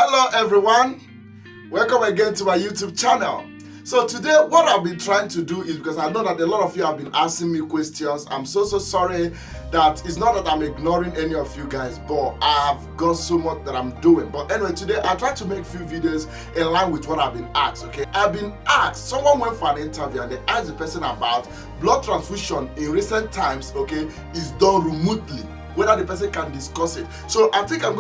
Hello everyone, welcome again to my YouTube channel. So today what I've been trying to do is, because I know that a lot of you have been asking me questions. I'm so sorry that it's not that I'm ignoring any of you guys, but I have got so much that I'm doing. But anyway, today I try to make a few videos in line with what I've been asked. Okay, I've been asked, someone went for an interview and they asked the person about blood transfusion in recent times, okay, is done remotely, whether the person can discuss it. So I think I've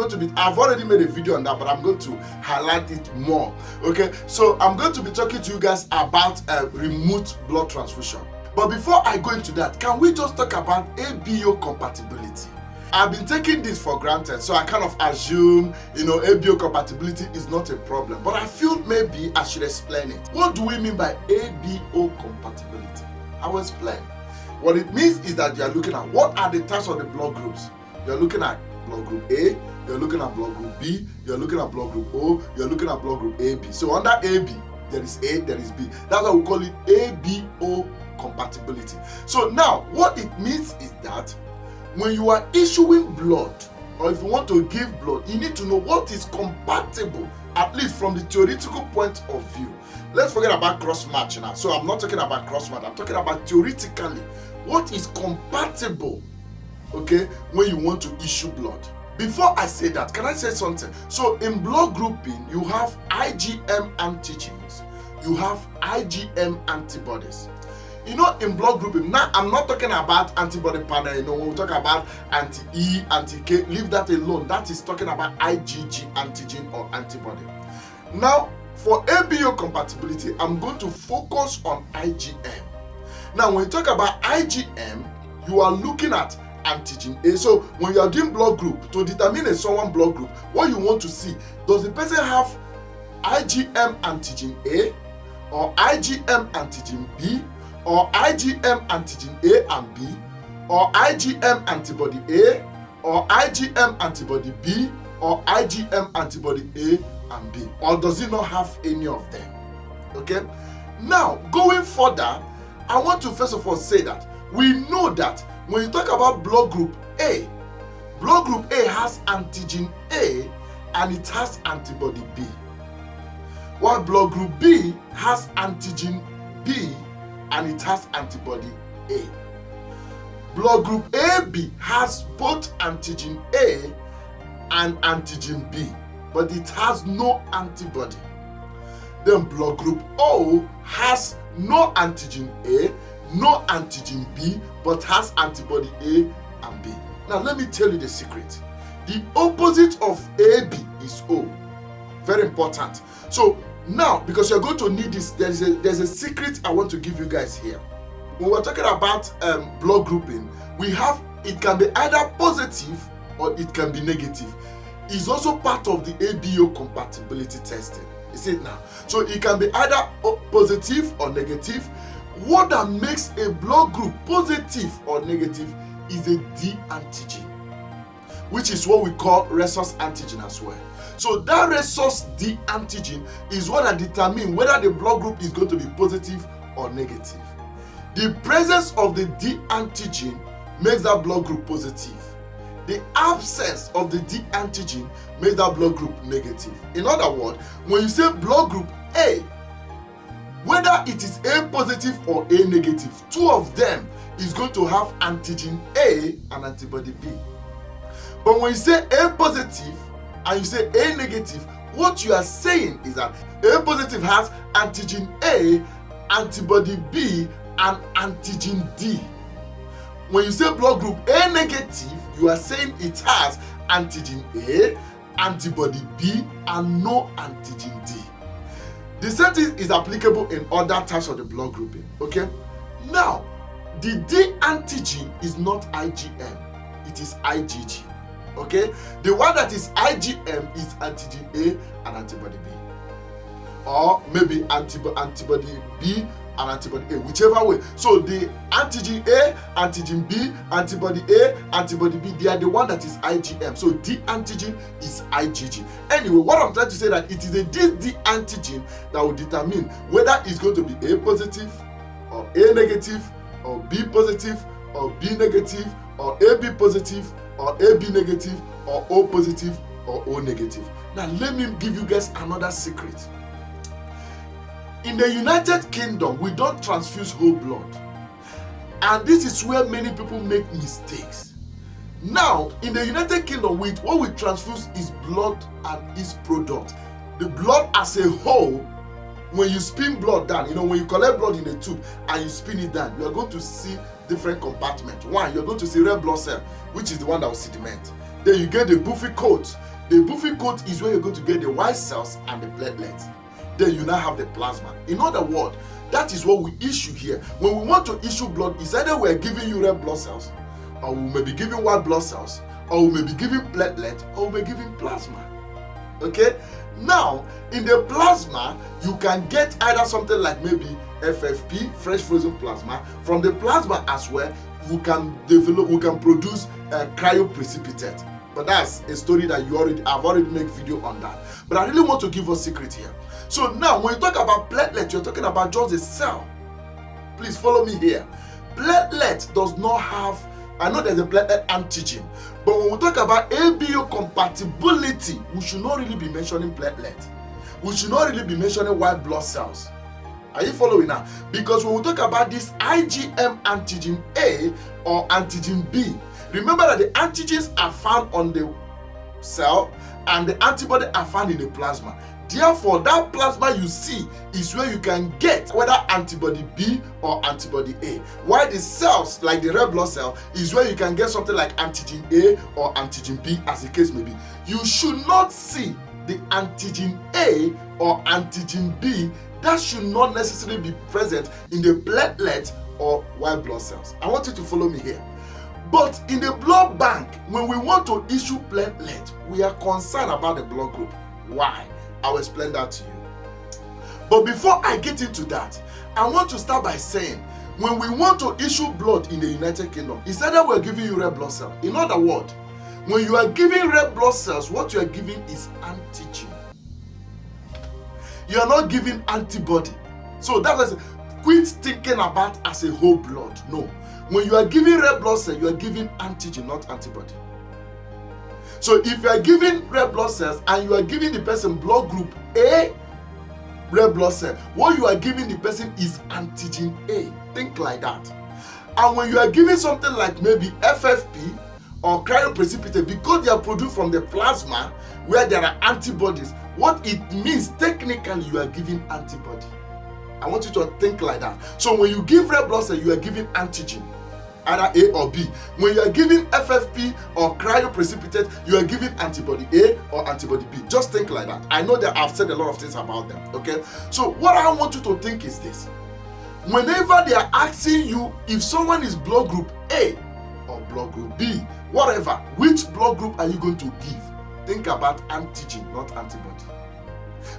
already made a video on that, but I'm going to highlight it more. Okay, so I'm going to be talking to you guys about remote blood transfusion. But before I go into that, can we just talk about ABO compatibility? I've been taking this for granted, so I kind of assume, ABO compatibility is not a problem. But I feel maybe I should explain it. What do we mean by ABO compatibility? I will explain. What it means is that you are looking at what are the types of the blood groups. You're looking at blood group A, you're looking at blood group B, you're looking at blood group O, you're looking at blood group AB. So under AB, there is A, there is B. That's why we call it ABO compatibility. So now, what it means is that when you are issuing blood, or if you want to give blood, you need to know what is compatible, at least from the theoretical point of view. Let's forget about cross-match now. So I'm not talking about cross-match, I'm talking about theoretically. What is compatible, okay, when you want to issue blood? Before I say that, can I say something? So in blood grouping, you have IgM antigens, you have IgM antibodies. In blood grouping, now I'm not talking about antibody panel, when we talk about anti-E, anti-K, leave that alone. That is talking about IgG antigen or antibody. Now, for ABO compatibility, I'm going to focus on IgM. Now, when you talk about IgM, you are looking at antigen A. So, when you are doing blood group, to determine someone blood group, what you want to see, does the person have IgM antigen A, or IgM antigen B, or IgM antigen A and B, or IgM antibody A, or IgM antibody B, or IgM antibody A and B, or does it not have any of them? Okay, now going further, I want to first of all say that we know that when you talk about blood group A has antigen A and it has antibody B, while blood group B has antigen B and it has antibody A. Blood group AB has both antigen A and antigen B, but it has no antibody. Then blood group O has no antigen A, no antigen B, but has antibody A and B. Now let me tell you the secret. The opposite of AB is O. Very important. So now, because you're going to need this, there's a secret I want to give you guys here. When we're talking about blood grouping, it can be either positive or it can be negative. It's also part of the ABO compatibility testing. You see it now? So it can be either positive or negative. What that makes a blood group positive or negative is a D antigen, which is what we call rhesus antigen as well. So that rhesus D antigen is what that determines whether the blood group is going to be positive or negative. The presence of the D antigen makes that blood group positive. The absence of the D antigen makes that blood group negative. In other words, when you say blood group A, whether it is A positive or A negative, two of them is going to have antigen A and antibody B. But when you say A positive and you say A negative, what you are saying is that A positive has antigen A, antibody B, and antigen D. When you say blood group A negative, you are saying it has antigen A, antibody B, and no antigen D. The same thing is applicable in other types of the blood grouping. Okay? Now, the D antigen is not IgM, it is IgG. Okay? The one that is IgM is antigen A and antibody B. Or maybe antibody B and antibody A, whichever way. So the antigen A, antigen B, antibody A, antibody B, they are the one that is IgM. So D antigen is IgG. Anyway, what I'm trying to say that it is a D antigen that will determine whether it's going to be A positive or A negative or B positive or B negative or AB positive or AB negative or O positive or O negative. Now let me give you guys another secret. In the United Kingdom, we don't transfuse whole blood. And this is where many people make mistakes. Now, in the United Kingdom, what we transfuse is blood and its product. The blood as a whole, when you spin blood down, when you collect blood in a tube and you spin it down, you are going to see different compartments. One, you're going to see red blood cell, which is the one that will sediment. Then you get the buffy coat. The buffy coat is where you're going to get the white cells and the platelets. Then you now have the plasma. In other words, that is what we issue here. When we want to issue blood, it's either we're giving you red blood cells, or we may be giving white blood cells, or we may be giving platelet, or we may be giving plasma. Okay? Now, in the plasma, you can get either something like maybe FFP, fresh frozen plasma. From the plasma as well, we can produce cryoprecipitate. But that's a story that I've already made video on that. But I really want to give a secret here. So now, when you talk about platelet, you're talking about just a cell. Please follow me here. Platelet does not have, I know there's a platelet antigen, but when we talk about ABO compatibility, we should not really be mentioning platelet. We should not really be mentioning white blood cells. Are you following now? Because when we talk about this IgM antigen A or antigen B, remember that the antigens are found on the cell and the antibody are found in the plasma. Therefore, that plasma you see is where you can get whether antibody B or antibody A. While the cells, like the red blood cell, is where you can get something like antigen A or antigen B, as the case may be. You should not see the antigen A or antigen B. That should not necessarily be present in the platelet or white blood cells. I want you to follow me here. But in the blood bank, when we want to issue platelet, we are concerned about the blood group. Why? I'll explain that to you. But before I get into that, I want to start by saying, when we want to issue blood in the United Kingdom, it's either we're giving you red blood cells. In other words, when you are giving red blood cells, what you are giving is antigen. You are not giving antibody. So that's quit thinking about as a whole blood. No. When you are giving red blood cells, you are giving antigen, not antibody. So if you are giving red blood cells and you are giving the person blood group A red blood cell, what you are giving the person is antigen A. Think like that. And when you are giving something like maybe FFP or cryoprecipitate, because they are produced from the plasma where there are antibodies, what it means technically you are giving antibody. I want you to think like that. So when you give red blood cell, you are giving antigen, either A or B. When you are giving FFP or cryoprecipitate, you are giving antibody A or antibody B. Just think like that. I know that I've said a lot of things about them, okay? So what I want you to think is this. Whenever they are asking you if someone is blood group A or blood group B, whatever, which blood group are you going to give? Think about antigen, not antibody.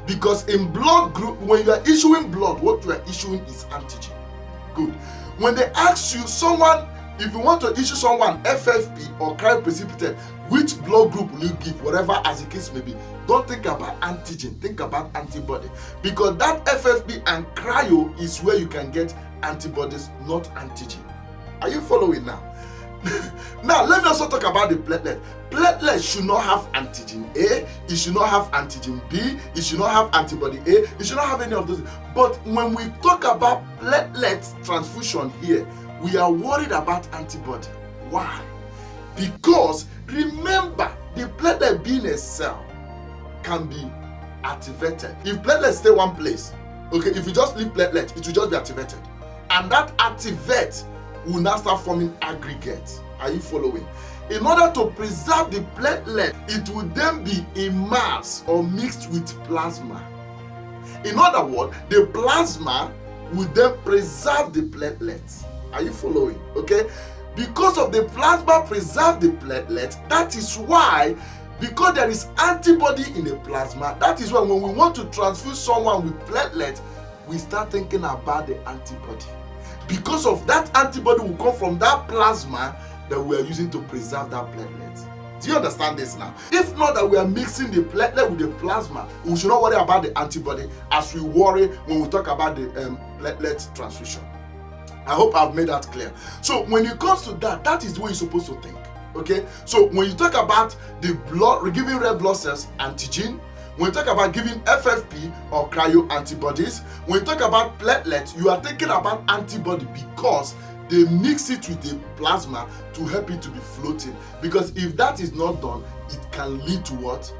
Because in blood group, when you are issuing blood, what you are issuing is antigen. Good. When they ask you someone, if you want to issue someone FFP or cryoprecipitate, which blood group will you give? Whatever as the case may be. Don't think about antigen, think about antibody. Because that FFP and cryo is where you can get antibodies, not antigen. Are you following now? Now, let me also talk about the platelet. Platelet should not have antigen A, it should not have antigen B, it should not have antibody A, it should not have any of those. But when we talk about platelet transfusion here, we are worried about antibody. Why? Because remember, the platelet being a cell can be activated. If platelets stay one place, okay, if you just leave platelet, it will just be activated. And that activate will now start forming aggregates. Are you following? In order to preserve the platelet, it will then be immersed or mixed with plasma. In other words, the plasma will then preserve the platelets. Are you following? Okay? Because of the plasma preserve the platelet, that is why, because there is antibody in the plasma, that is why when we want to transfuse someone with platelet, we start thinking about the antibody. Because of that antibody will come from that plasma that we are using to preserve that platelet. Do you understand this now? If not that we are mixing the platelet with the plasma, we should not worry about the antibody as we worry when we talk about the platelet transfusion. I hope I've made that clear. So when it comes to that, that is the way you're supposed to think. Okay, so when you talk about the blood, giving red blood cells antigen, when you talk about giving FFP or cryo antibodies, when you talk about platelets, you are thinking about antibody because they mix it with the plasma to help it to be floating. Because if that is not done, it can lead to what?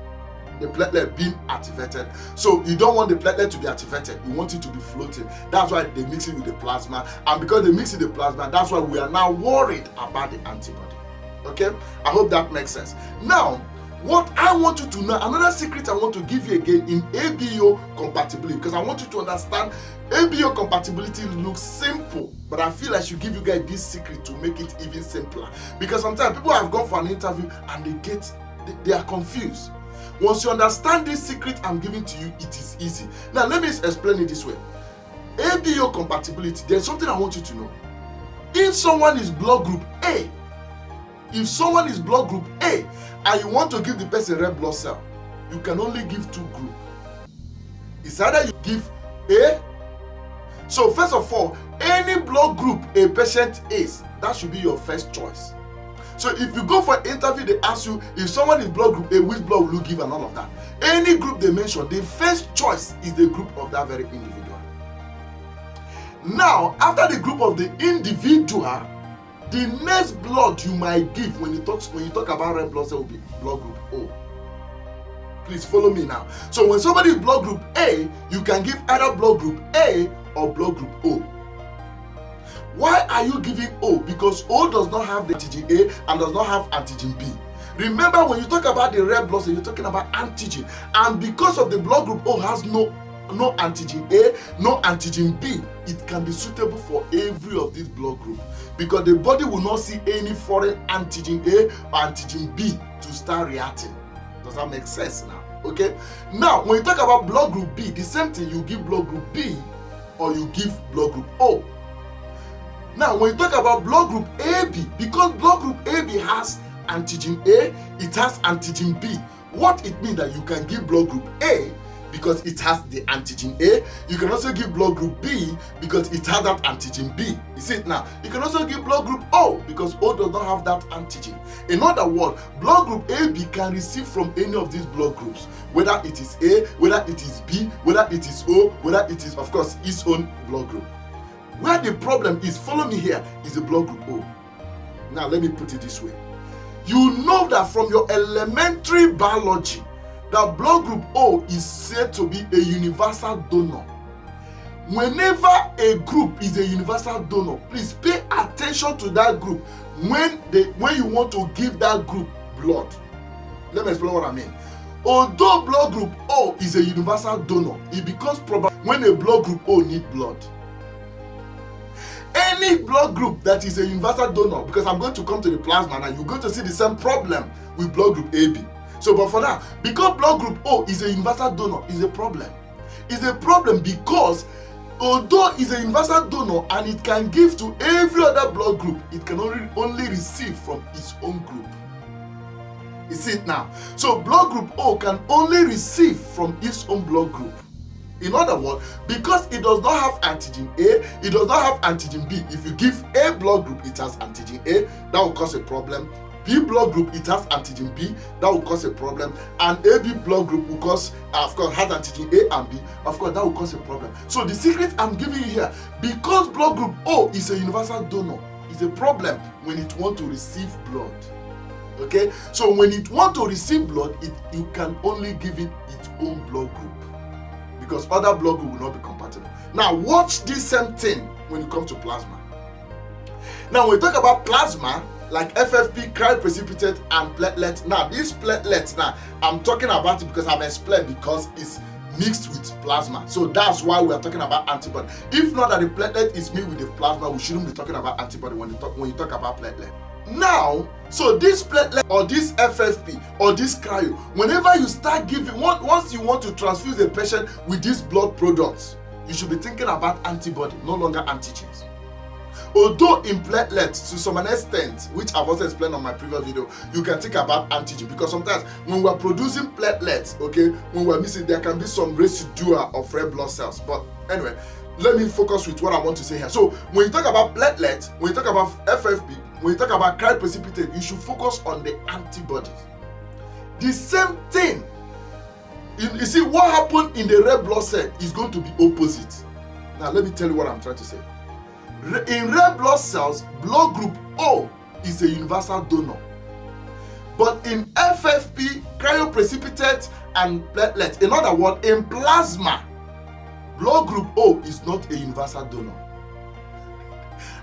The platelet being activated. So you don't want the platelet to be activated, you want it to be floating. That's why they mix it with the plasma, and because they mix it with the plasma, that's why we are now worried about the antibody. Okay, I hope that makes sense. Now, what I want you to know, another secret I want to give you again in ABO compatibility, because I want you to understand ABO compatibility looks simple, but I feel I should give you guys this secret to make it even simpler. Because sometimes people have gone for an interview and they are confused. Once you understand this secret I'm giving to you, it is easy. Now let me explain it this way. ABO compatibility, there's something I want you to know. If someone is blood group A, and you want to give the person red blood cell, you can only give two groups. It's either you give A. So first of all, any blood group a patient is, that should be your first choice. So if you go for an interview, they ask you if someone is blood group A, which blood will you give, and all of that. Any group they mention, the first choice is the group of that very individual. Now, after the group of the individual, the next blood you might give when you talk about red blood cell will be blood group O. Please follow me now. So when somebody is blood group A, you can give either blood group A or blood group O. Why are you giving O? Because O does not have the antigen A and does not have antigen B. Remember, when you talk about the red blood cell, you're talking about antigen, and because of the blood group O has no antigen A, no antigen B, it can be suitable for every of these blood groups, because the body will not see any foreign antigen A or antigen B to start reacting. Does that make sense now? Okay. Now, when you talk about blood group B, the same thing, you give blood group B or you give blood group O. Now, when you talk about blood group AB, because blood group AB has antigen A, it has antigen B. What it means that you can give blood group A because it has the antigen A. You can also give blood group B because it has that antigen B. You see it now? You can also give blood group O because O does not have that antigen. In other words, blood group AB can receive from any of these blood groups, whether it is A, whether it is B, whether it is O, whether it is, of course, its own blood group. Where the problem is, follow me here, is the blood group O. Now let me put it this way. You know that from your elementary biology, that blood group O is said to be a universal donor. Whenever a group is a universal donor, please pay attention to that group when you want to give that group blood. Let me explain what I mean. Although blood group O is a universal donor, it becomes probable when a blood group O needs blood. Any blood group that is a universal donor, because I'm going to come to the plasma now, you're going to see the same problem with blood group AB. So, but for now, because blood group O is a universal donor, is a problem. It's a problem because although it's a universal donor and it can give to every other blood group, it can only receive from its own group. You see it now? So blood group O can only receive from its own blood group. In other words, because it does not have antigen A, it does not have antigen B. If you give A blood group, it has antigen A, that will cause a problem. B blood group, it has antigen B, that will cause a problem. And AB blood group will cause, of course, has antigen A and B, of course, that will cause a problem. So the secret I'm giving you here, because blood group O is a universal donor, is a problem when it wants to receive blood. Okay? So when it wants to receive blood, you can only give it its own blood group, because other blood group will not be compatible. Now watch this same thing when it comes to plasma. Now when we talk about plasma, like FFP, cryoprecipitate, and platelet. Now these platelets, now I'm talking about it because I've explained, because it's mixed with plasma. So that's why we are talking about antibody. If not that the platelet is mixed with the plasma, we shouldn't be talking about antibody when you talk about platelet. Now, so this platelet or this FFP or this cryo, whenever you start giving, once you want to transfuse a patient with these blood products, you should be thinking about antibody, no longer antigens. Although in platelets, to some extent, which I've also explained on my previous video, you can think about antigen, because sometimes when we're producing platelets, okay, when we're missing, there can be some residual of red blood cells. But anyway, let me focus with what I want to say here. So when you talk about platelet, when you talk about FFP, when you talk about cryoprecipitate, you should focus on the antibodies. The same thing. You see, what happened in the red blood cell is going to be opposite. Now let me tell you what I'm trying to say. In red blood cells, blood group O is a universal donor. But in FFP, cryoprecipitate, and platelet, in other words, in plasma, blood group O is not a universal donor.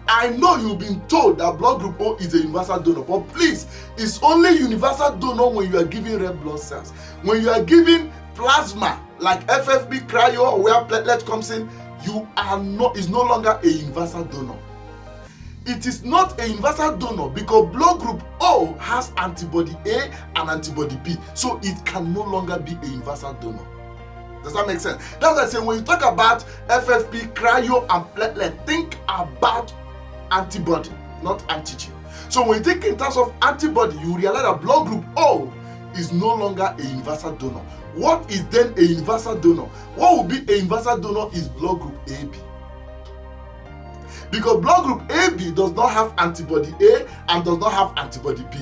I know you've been told that blood group O is a universal donor, but please, it's only universal donor when you are giving red blood cells. When you are giving plasma, like FFP, cryo, or where platelet comes in, is no longer a universal donor. It is not a universal donor because blood group O has antibody A and antibody B, so it can no longer be a universal donor. Does that make sense? That's why I say when you talk about FFP, cryo, and platelet, think about antibody, not antigen. So when you think in terms of antibody, you realize that blood group O is no longer a universal donor. What is then a universal donor? What will be a universal donor is blood group AB. Because blood group AB does not have antibody A and does not have antibody B.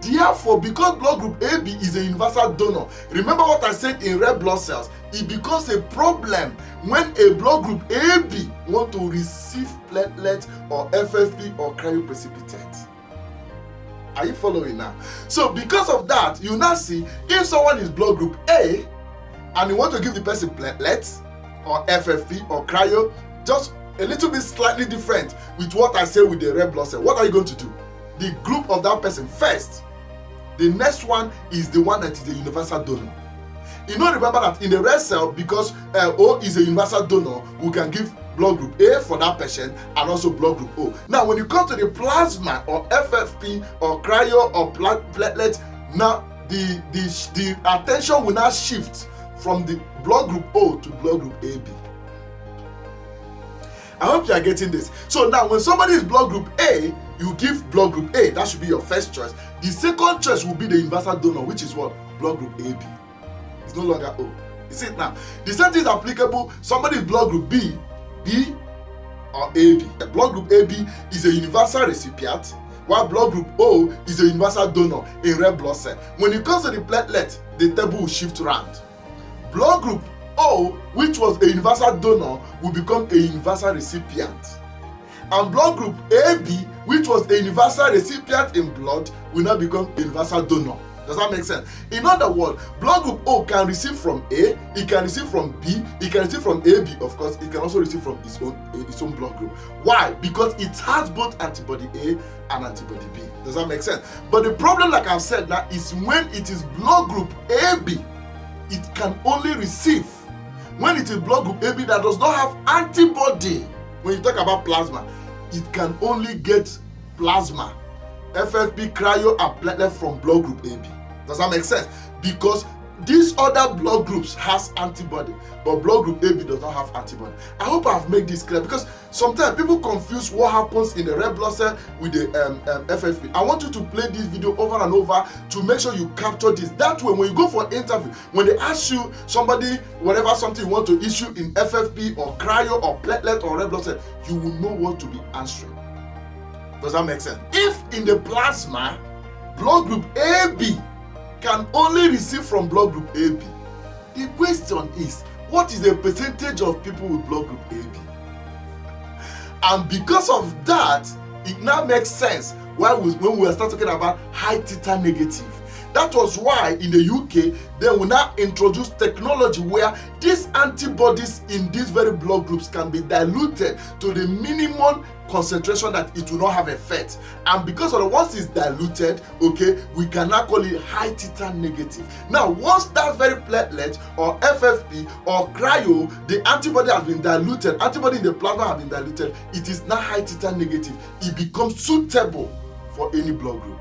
Therefore, because blood group AB is a universal donor, remember what I said in red blood cells, it becomes a problem when a blood group AB want to receive platelet or FFP or cryoprecipitate. Are you following now? So because of that, you now see if someone is blood group A and you want to give the person platelet or FFP or cryo, just a little bit slightly different with what I say with the red blood cell. What are you going to do? The group of that person first. The next one is the one that is a universal donor. You know, remember that in the red cell, because O is a universal donor, we can give blood group A for that patient and also blood group O. Now, when you come to the plasma or FFP or cryo or platelet, now the attention will now shift from the blood group O to blood group AB. I hope you are getting this. So now when somebody is blood group A, you give blood group A. That should be your first choice. The second choice will be the universal donor, which is what? Blood group AB. It's no longer O. You see it now. The same thing is applicable. Somebody is blood group B or AB. The blood group AB is a universal recipient, while blood group O is a universal donor in red blood cell. When it comes to the platelet, the table will shift around. Blood group O, which was a universal donor, will become a universal recipient. And blood group AB, which was a universal recipient in blood, will now become a universal donor. Does that make sense? In other words, blood group O can receive from A, it can receive from B, it can receive from AB, of course, it can also receive from its own blood group. Why? Because it has both antibody A and antibody B. Does that make sense? But the problem, like I've said now, is when it is blood group AB, it can only receive. When it is blood group AB that does not have antibody, when you talk about plasma, it can only get plasma, FFP, cryo, and platelet from blood group AB. Does that make sense? Because these other blood groups has antibody, but blood group AB does not have antibody. I hope I've made this clear, because sometimes people confuse what happens in the red blood cell with the FFP. I want you to play this video over and over to make sure you capture this. That way, when you go for an interview, when they ask you something you want to issue in FFP or cryo or platelet or red blood cell, you will know what to be answering. Does that make sense? If in the plasma, blood group AB can only receive from blood group AB, the question is, what is the percentage of people with blood group AB? And because of that, it now makes sense when we start talking about high Theta negative. That was why in the UK, they will now introduce technology where these antibodies in these very blood groups can be diluted to the minimum concentration that it will not have effect. And because of the once it's diluted, okay, we can now call it high Theta negative. Now, once that very platelet or FFP or cryo, the antibody has been diluted, antibody in the plasma has been diluted, it is now high Theta negative. It becomes suitable for any blood group.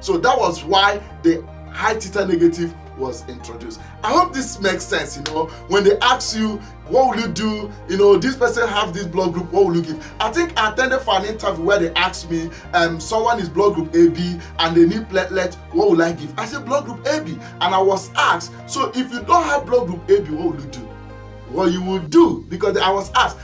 So that was why the high Theta negative was introduced. I hope this makes sense. When they ask you, what will you do? This person have this blood group, what will you give? I think I attended for an interview where they asked me, someone is blood group AB and they need platelet, what will I give? I said blood group AB, and I was asked, so if you don't have blood group AB, what will you do? what you would do, because I was asked,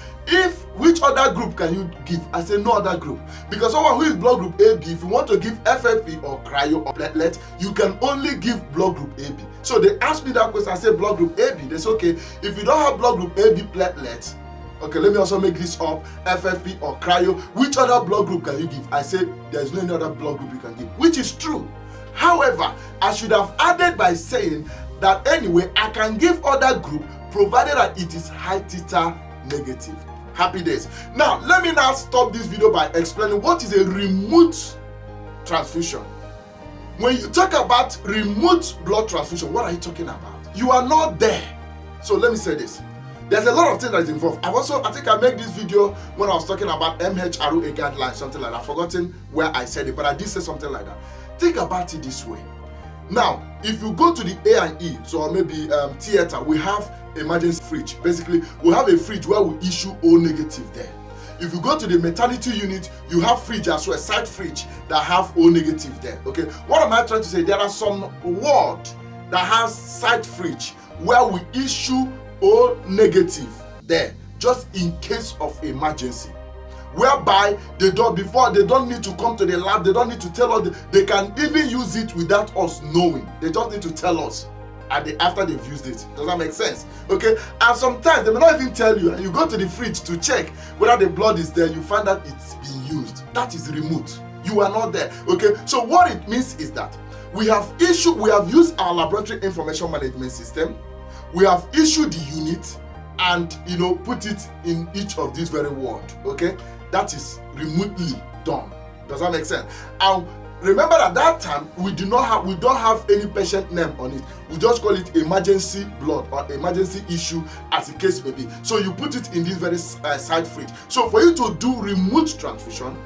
which other group can you give? I said no other group, because someone who is blood group AB, if you want to give FFP or cryo or platelet, you can only give blood group AB. So they asked me that question. I said blood group AB. They said, okay, if you don't have blood group AB platelet, okay, let me also make this up, FFP or cryo, which other blood group can you give? I said there's no any other blood group you can give, which is true. However, I should have added by saying that anyway, I can give other group provided that it is high Theta negative. Happy days. Now, let me now stop this video by explaining what is a remote transfusion. When you talk about remote blood transfusion, what are you talking about? You are not there. So let me say this. There's a lot of things that is involved. I think I made this video when I was talking about MHRA guidelines, something like that. I've forgotten where I said it, but I did say something like that. Think about it this way. Now, if you go to the A&E, so maybe theater, we have emergency fridge. Basically, we have a fridge where we issue O negative there. If you go to the maternity unit, you have fridge as well, side fridge that have O negative there. Okay, what am I trying to say? There are some ward that has side fridge where we issue O negative there, just in case of emergency, whereby they don't need to come to the lab, they don't need to tell us, they can even use it without us knowing. They just need to tell us after they've used it. Does that make sense? Okay, and sometimes they may not even tell you, and you go to the fridge to check whether the blood is there, you find out it's being used. That is remote. You are not there. Okay, so what it means is that we have used our laboratory information management system, we have issued the unit, and put it in each of these very wards. Okay, that is remotely done. Does that make sense? And remember, at that time we don't have any patient name on it. We just call it emergency blood or emergency issue, as the case may be. So you put it in this very side fridge. So for you to do remote transfusion,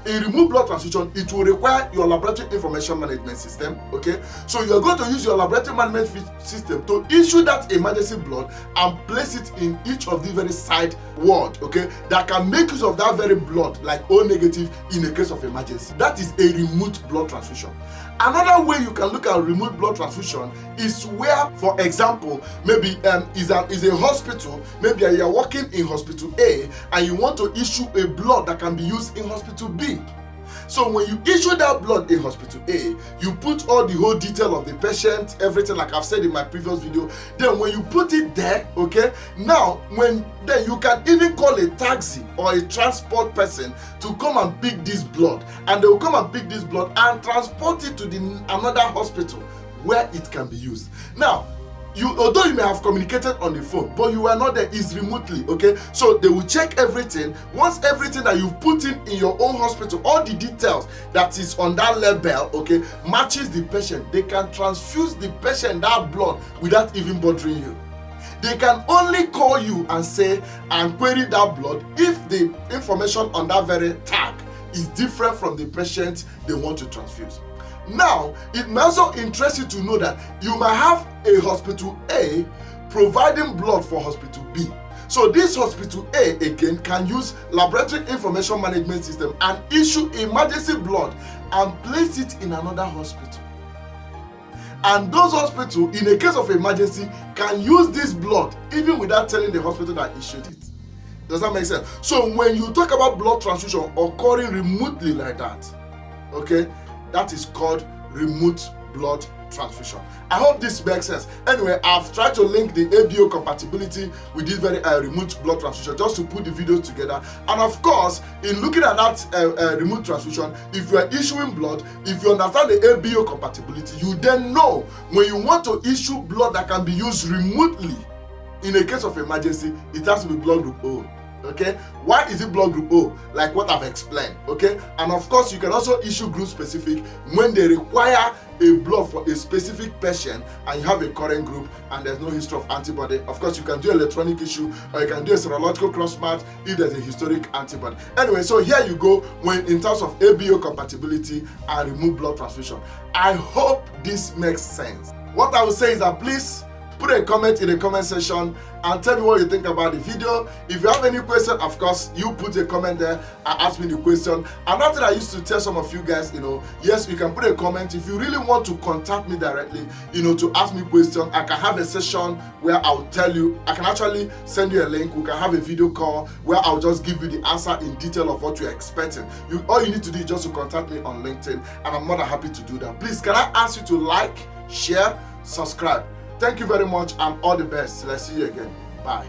a remote blood transfusion, it will require your laboratory information management system. Okay, so you are going to use your laboratory management system to issue that emergency blood and place it in each of the very side ward, okay, that can make use of that very blood, like O negative, in a case of emergency. That is a remote blood transfusion. Another way you can look at remote blood transfusion is where, for example, maybe is a hospital, maybe you are working in hospital A and you want to issue a blood that can be used in hospital B. So when you issue that blood in hospital A, you put all the whole detail of the patient, everything, like I've said in my previous video. Then when you put it there, okay, now then you can even call a taxi or a transport person to come and pick this blood, and they will come and pick this blood and transport it to another hospital where it can be used. Now, although you may have communicated on the phone, but you are not there, is remotely. Okay, so they will check everything. Once everything that you've put in your own hospital, all the details that is on that label, okay, matches the patient, they can transfuse the patient that blood without even bothering you. They can only call you and say and query that blood if the information on that very tag is different from the patient they want to transfuse. Now, it may also interest you to know that you might have a hospital A providing blood for hospital B. So this hospital A again can use laboratory information management system and issue emergency blood and place it in another hospital. And those hospitals, in a case of emergency, can use this blood even without telling the hospital that issued it. Does that make sense? So when you talk about blood transfusion occurring remotely like that, okay, that is called remote blood transfusion. I hope this makes sense. Anyway, I've tried to link the ABO compatibility with this very remote blood transfusion just to put the videos together. And of course, in looking at that remote transfusion, if you are issuing blood, if you understand the ABO compatibility, you then know when you want to issue blood that can be used remotely in a case of emergency, it has to be blood group O. Okay, why is it blood group O? Like what I've explained. Okay, and of course you can also issue group specific when they require a blood for a specific patient and you have a current group and there's no history of antibody. Of course you can do electronic issue, or you can do a serological cross match if there's a historic antibody. Anyway, so here you go when in terms of ABO compatibility and remote blood transfusion. I hope this makes sense. What I will say is that please put a comment in the comment section and tell me what you think about the video. If you have any question, of course, you put a comment there and ask me the question. Another thing I used to tell some of you guys, yes, you can put a comment. If you really want to contact me directly, to ask me questions, I can have a session where I'll tell you, I can actually send you a link. We can have a video call where I'll just give you the answer in detail of what you're expecting. All you need to do is just to contact me on LinkedIn, and I'm more than happy to do that. Please, can I ask you to like, share, subscribe? Thank you very much, and all the best. Let's see you again. Bye.